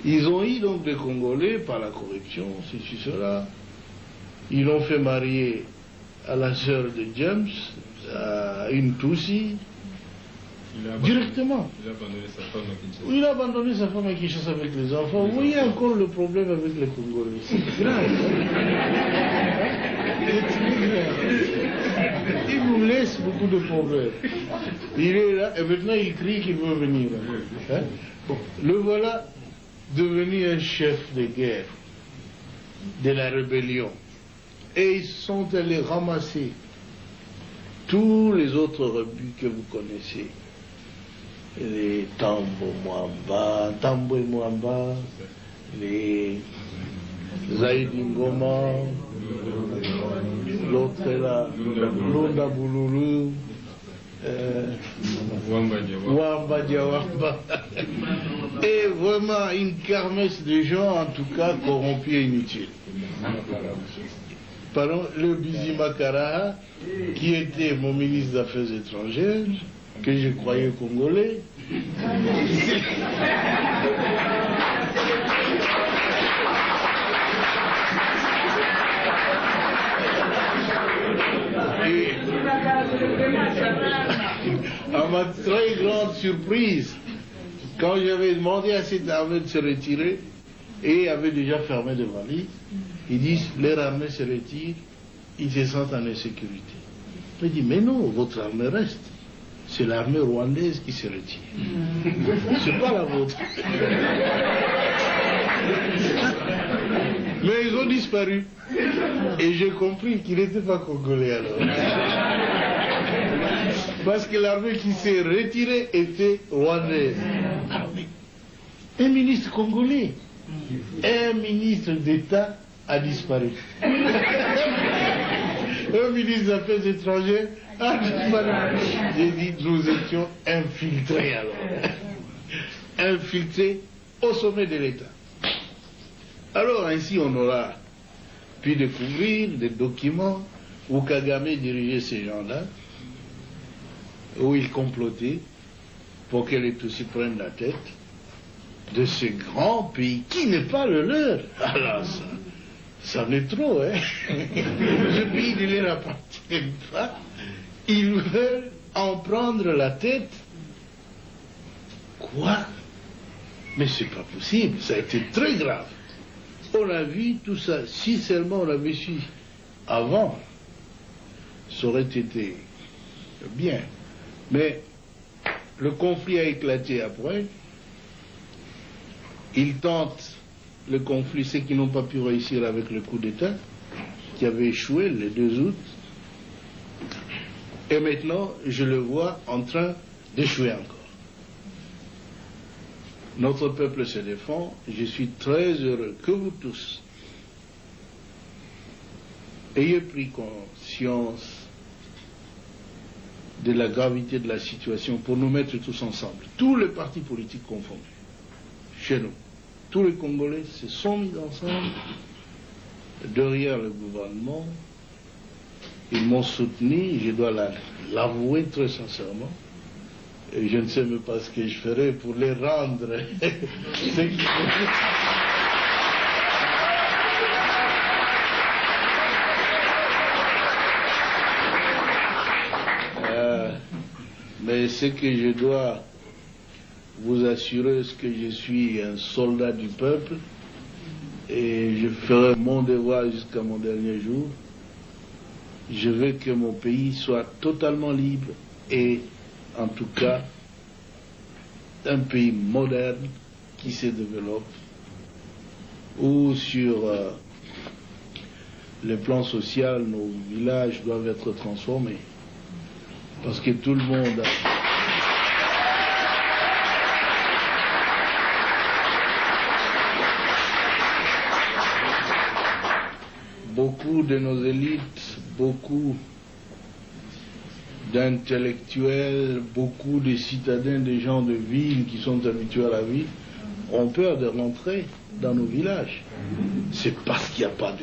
Ils ont eu donc des Congolais par la corruption, ceci, cela. Ils l'ont fait marier à la sœur de James, à une Tutsi, directement. Il a abandonné sa femme à Kinshasa. Il a abandonné sa femme à Kinshasa avec les enfants. Vous voyez encore le problème avec les Congolais. C'est grave. Il nous laisse beaucoup de problèmes. Il est là et maintenant il crie qu'il veut venir. Hein? Bon, le voilà devenu un chef de guerre de la rébellion. Et ils sont allés ramasser tous les autres rebuts que vous connaissez. Les Tambo et Mwamba, les Zaïd Ngoma, l'autre est là, Londa Bouloulou, Wamba Diawamba. Et vraiment une kermesse de gens, en tout cas corrompus et inutiles. Pardon, le Bizi Makara, qui était mon ministre des Affaires étrangères, que je croyais congolais. Et, à ma très grande surprise, quand j'avais demandé à cette armée de se retirer, et avait déjà fermé des valises, ils disent, leur armée se retire, ils se sentent en insécurité. Je dis, mais non, votre armée reste. C'est l'armée rwandaise qui se retire. C'est pas la vôtre. Mais ils ont disparu. Et j'ai compris qu'ils n'étaient pas congolais alors. Parce que l'armée qui s'est retirée était rwandaise. Ah oui. Un ministre congolais, un ministre d'État a disparu. Un ministre des Affaires étrangères a disparu. J'ai dit, nous étions infiltrés alors. Infiltrés au sommet de l'État. Alors ainsi on aura pu découvrir des documents où Kagame dirigeait ces gens-là, où il complotait pour que les Tutsis prennent la tête de ce grand pays qui n'est pas le leur. Alors ça en est trop, hein. Ce pays ne leur appartient pas. Ils veulent en prendre la tête. Quoi? Mais c'est pas possible, ça a été très grave. On a vu tout ça, si seulement on l'avait su avant, ça aurait été bien. Mais le conflit a éclaté après. Ils tentent le conflit, ceux qui n'ont pas pu réussir avec le coup d'État, qui avait échoué le 2 août. Et maintenant, je le vois en train d'échouer encore. Notre peuple se défend. Je suis très heureux que vous tous ayez pris conscience de la gravité de la situation pour nous mettre tous ensemble, tous les partis politiques confondus, chez nous. Tous les Congolais se sont mis ensemble derrière le gouvernement. Ils m'ont soutenu, je dois l'avouer très sincèrement. Et je ne sais même pas ce que je ferai pour les rendre. Mais ce que je dois vous assurer, c'est que je suis un soldat du peuple et je ferai mon devoir jusqu'à mon dernier jour. Je veux que mon pays soit totalement libre et en tout cas un pays moderne qui se développe, où sur le plan social, nos villages doivent être transformés. Parce que tout le monde beaucoup de nos élites, beaucoup d'intellectuels, beaucoup de citadins, de gens de ville qui sont habitués à la ville, ont peur de rentrer dans nos villages. C'est parce qu'il n'y a pas de